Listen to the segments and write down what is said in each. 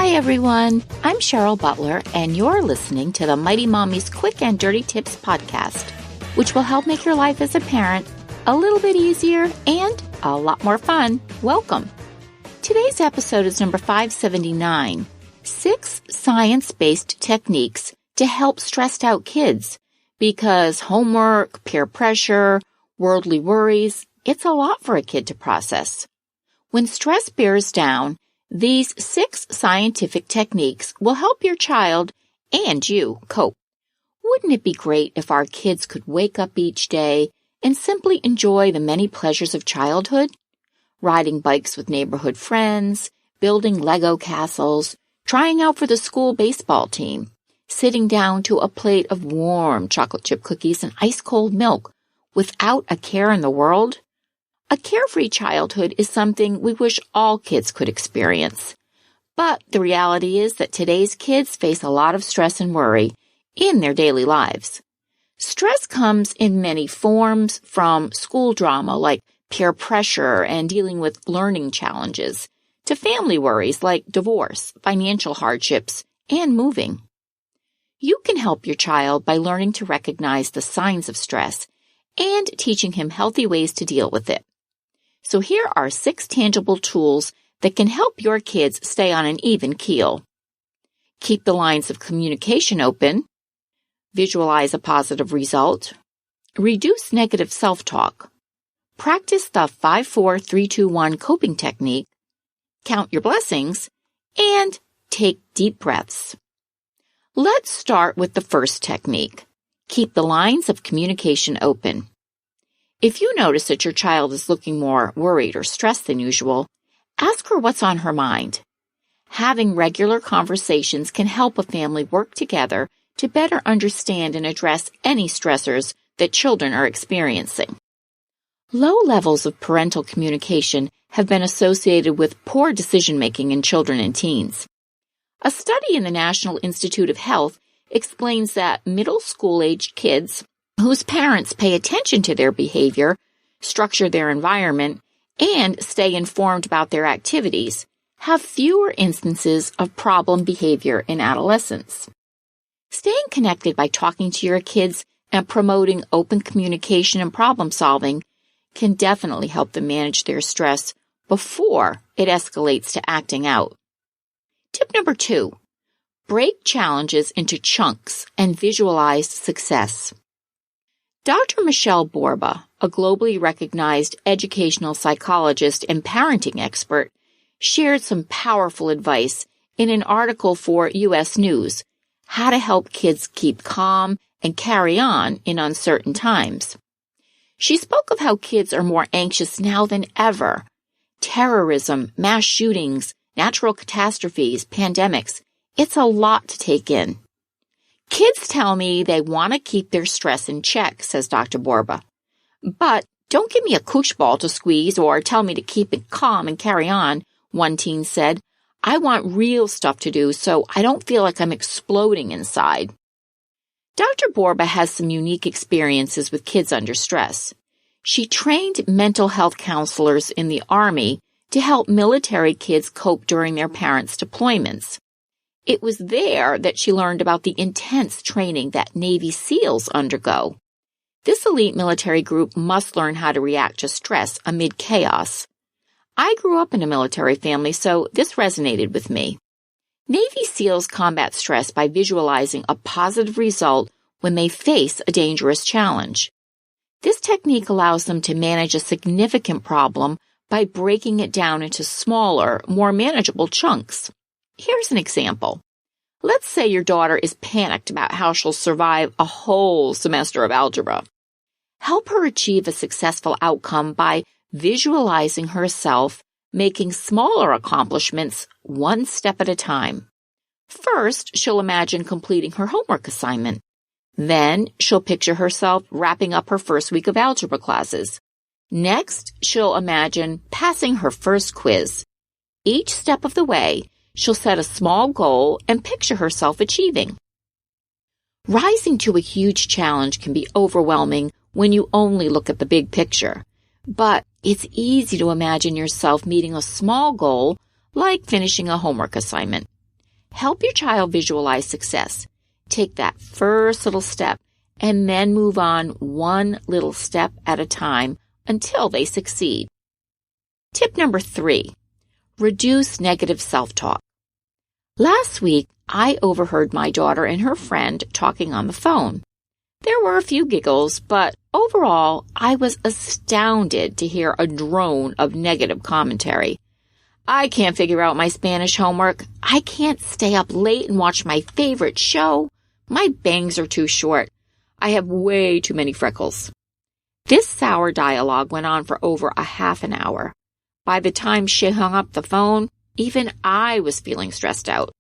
Hi, everyone. I'm Cheryl Butler, and you're listening to the Mighty Mommy's Quick and Dirty Tips podcast, which will help make your life as a parent a little bit easier and a lot more fun. Welcome. Today's episode is number 579, 6 science-based techniques to help stressed out kids, because homework, peer pressure, worldly worries, it's a lot for a kid to process. When stress bears down, these 6 scientific techniques will help your child and you cope. Wouldn't it be great if our kids could wake up each day and simply enjoy the many pleasures of childhood? Riding bikes with neighborhood friends, building Lego castles, trying out for the school baseball team, sitting down to a plate of warm chocolate chip cookies and ice-cold milk without a care in the world? A carefree childhood is something we wish all kids could experience. But the reality is that today's kids face a lot of stress and worry in their daily lives. Stress comes in many forms, from school drama like peer pressure and dealing with learning challenges, to family worries like divorce, financial hardships, and moving. You can help your child by learning to recognize the signs of stress and teaching him healthy ways to deal with it. So here are 6 tangible tools that can help your kids stay on an even keel. Keep the lines of communication open. Visualize a positive result. Reduce negative self-talk. Practice the 5-4-3-2-1 coping technique. Count your blessings. And take deep breaths. Let's start with the first technique. Keep the lines of communication open. If you notice that your child is looking more worried or stressed than usual, ask her what's on her mind. Having regular conversations can help a family work together to better understand and address any stressors that children are experiencing. Low levels of parental communication have been associated with poor decision-making in children and teens. A study in the National Institute of Health explains that middle school-aged kids whose parents pay attention to their behavior, structure their environment, and stay informed about their activities, have fewer instances of problem behavior in adolescence. Staying connected by talking to your kids and promoting open communication and problem solving can definitely help them manage their stress before it escalates to acting out. Tip number 2, break challenges into chunks and visualize success. Dr. Michelle Borba, a globally recognized educational psychologist and parenting expert, shared some powerful advice in an article for U.S. News, How to Help Kids Keep Calm and Carry On in Uncertain Times. She spoke of how kids are more anxious now than ever. Terrorism, mass shootings, natural catastrophes, pandemics, it's a lot to take in. Kids tell me they want to keep their stress in check, says Dr. Borba. But don't give me a koosh ball to squeeze or tell me to keep it calm and carry on, one teen said. I want real stuff to do so I don't feel like I'm exploding inside. Dr. Borba has some unique experiences with kids under stress. She trained mental health counselors in the Army to help military kids cope during their parents' deployments. It was there that she learned about the intense training that Navy SEALs undergo. This elite military group must learn how to react to stress amid chaos. I grew up in a military family, so this resonated with me. Navy SEALs combat stress by visualizing a positive result when they face a dangerous challenge. This technique allows them to manage a significant problem by breaking it down into smaller, more manageable chunks. Here's an example. Let's say your daughter is panicked about how she'll survive a whole semester of algebra. Help her achieve a successful outcome by visualizing herself making smaller accomplishments one step at a time. First, she'll imagine completing her homework assignment. Then, she'll picture herself wrapping up her first week of algebra classes. Next, she'll imagine passing her first quiz. Each step of the way, she'll set a small goal and picture herself achieving. Rising to a huge challenge can be overwhelming when you only look at the big picture. But it's easy to imagine yourself meeting a small goal, like finishing a homework assignment. Help your child visualize success. Take that first little step and then move on one little step at a time until they succeed. Tip number 3, reduce negative self-talk. Last week, I overheard my daughter and her friend talking on the phone. There were a few giggles, but overall, I was astounded to hear a drone of negative commentary. I can't figure out my Spanish homework. I can't stay up late and watch my favorite show. My bangs are too short. I have way too many freckles. This sour dialogue went on for over a half an hour. By the time she hung up the phone, even I was feeling stressed out.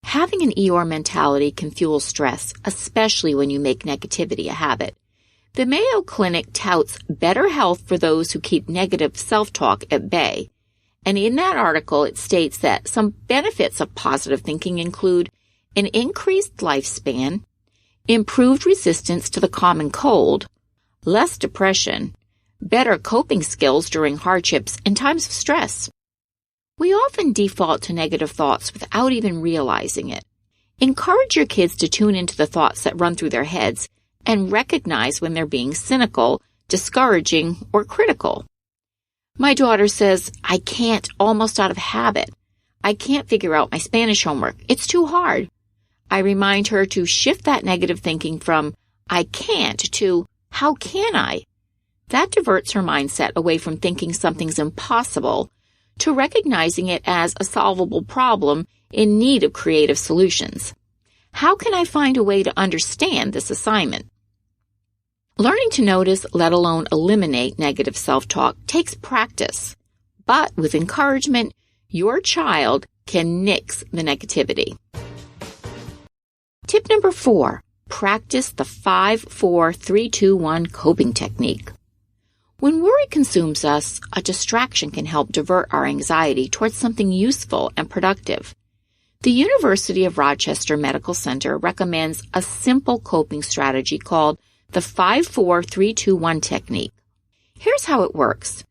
Having an Eeyore mentality can fuel stress, especially when you make negativity a habit. The Mayo Clinic touts better health for those who keep negative self-talk at bay. And in that article, it states that some benefits of positive thinking include an increased lifespan, improved resistance to the common cold, less depression, better coping skills during hardships and times of stress. We often default to negative thoughts without even realizing it. Encourage your kids to tune into the thoughts that run through their heads and recognize when they're being cynical, discouraging, or critical. My daughter says, I can't almost out of habit. I can't figure out my Spanish homework. It's too hard. I remind her to shift that negative thinking from I can't to how can I? That diverts her mindset away from thinking something's impossible to recognizing it as a solvable problem in need of creative solutions. How can I find a way to understand this assignment? Learning to notice, let alone eliminate negative self-talk takes practice, but with encouragement, your child can nix the negativity. Tip number 4, practice the 5-4-3-2-1 coping technique. When worry consumes us, a distraction can help divert our anxiety towards something useful and productive. The University of Rochester Medical Center recommends a simple coping strategy called the 5-4-3-2-1 technique. Here's how it works.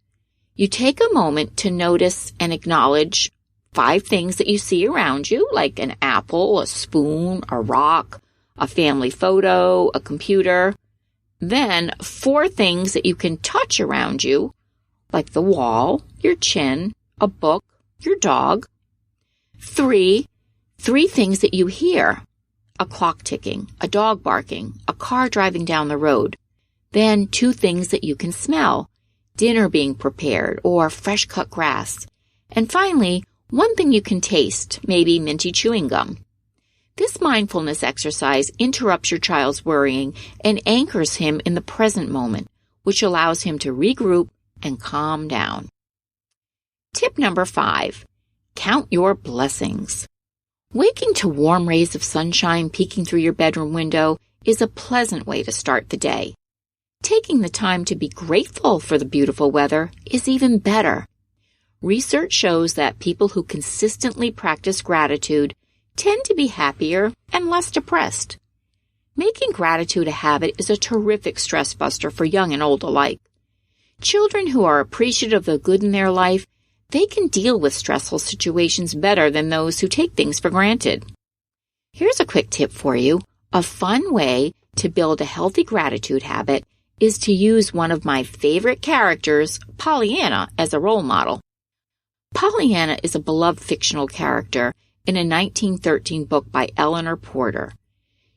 You take a moment to notice and acknowledge 5 things that you see around you, like an apple, a spoon, a rock, a family photo, a computer. Then 4 things that you can touch around you, like the wall, your chin, a book, your dog. 3 things that you hear, a clock ticking, a dog barking, a car driving down the road. Then 2 things that you can smell, dinner being prepared or fresh cut grass. And finally, 1 thing you can taste, maybe minty chewing gum. This mindfulness exercise interrupts your child's worrying and anchors him in the present moment, which allows him to regroup and calm down. Tip number 5, count your blessings. Waking to warm rays of sunshine peeking through your bedroom window is a pleasant way to start the day. Taking the time to be grateful for the beautiful weather is even better. Research shows that people who consistently practice gratitude tend to be happier and less depressed. Making gratitude a habit is a terrific stress buster for young and old alike. Children who are appreciative of the good in their life, they can deal with stressful situations better than those who take things for granted. Here's a quick tip for you. A fun way to build a healthy gratitude habit is to use one of my favorite characters, Pollyanna, as a role model. Pollyanna is a beloved fictional character in a 1913 book by Eleanor Porter.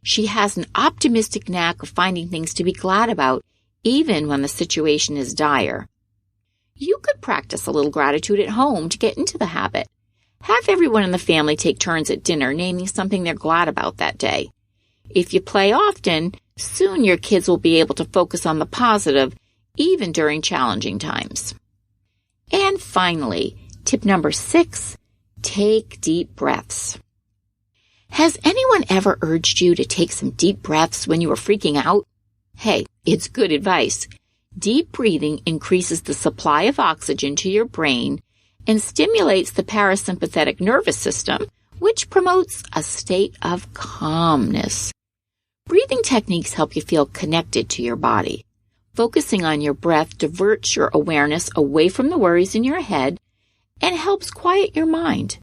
She has an optimistic knack of finding things to be glad about, even when the situation is dire. You could practice a little gratitude at home to get into the habit. Have everyone in the family take turns at dinner naming something they're glad about that day. If you play often, soon your kids will be able to focus on the positive, even during challenging times. And finally, tip number 6, take deep breaths. Has anyone ever urged you to take some deep breaths when you were freaking out? Hey, it's good advice. Deep breathing increases the supply of oxygen to your brain and stimulates the parasympathetic nervous system, which promotes a state of calmness. Breathing techniques help you feel connected to your body. Focusing on your breath diverts your awareness away from the worries in your head and helps quiet your mind.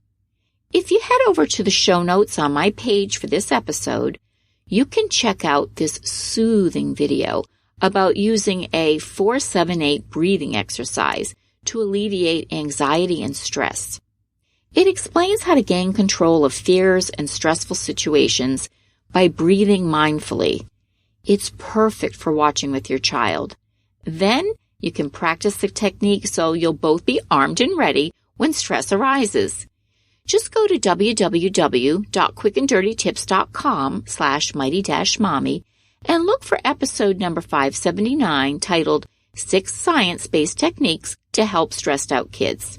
If you head over to the show notes on my page for this episode, you can check out this soothing video about using a 4-7-8 breathing exercise to alleviate anxiety and stress. It explains how to gain control of fears and stressful situations by breathing mindfully. It's perfect for watching with your child. Then you can practice the technique so you'll both be armed and ready when stress arises. Just go to www.quickanddirtytips.com/mighty-mommy and look for episode number 579 titled 6 Science-Based Techniques to Help Stressed Out Kids.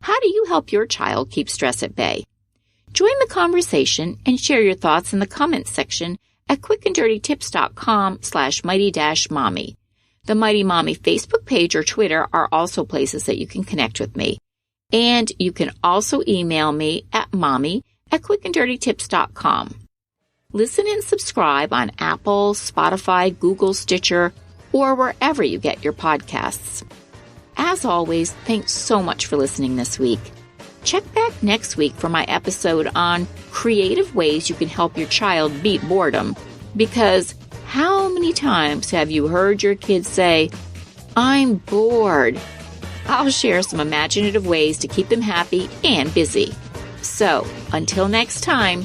How do you help your child keep stress at bay? Join the conversation and share your thoughts in the comments section at quickanddirtytips.com/mighty-mommy. The Mighty Mommy Facebook page or Twitter are also places that you can connect with me. And you can also email me at mommy@quickanddirtytips.com. Listen and subscribe on Apple, Spotify, Google, Stitcher, or wherever you get your podcasts. As always, thanks so much for listening this week. Check back next week for my episode on creative ways you can help your child beat boredom. Because how many times have you heard your kids say, "I'm bored"? I'll share some imaginative ways to keep them happy and busy. So, until next time,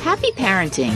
happy parenting.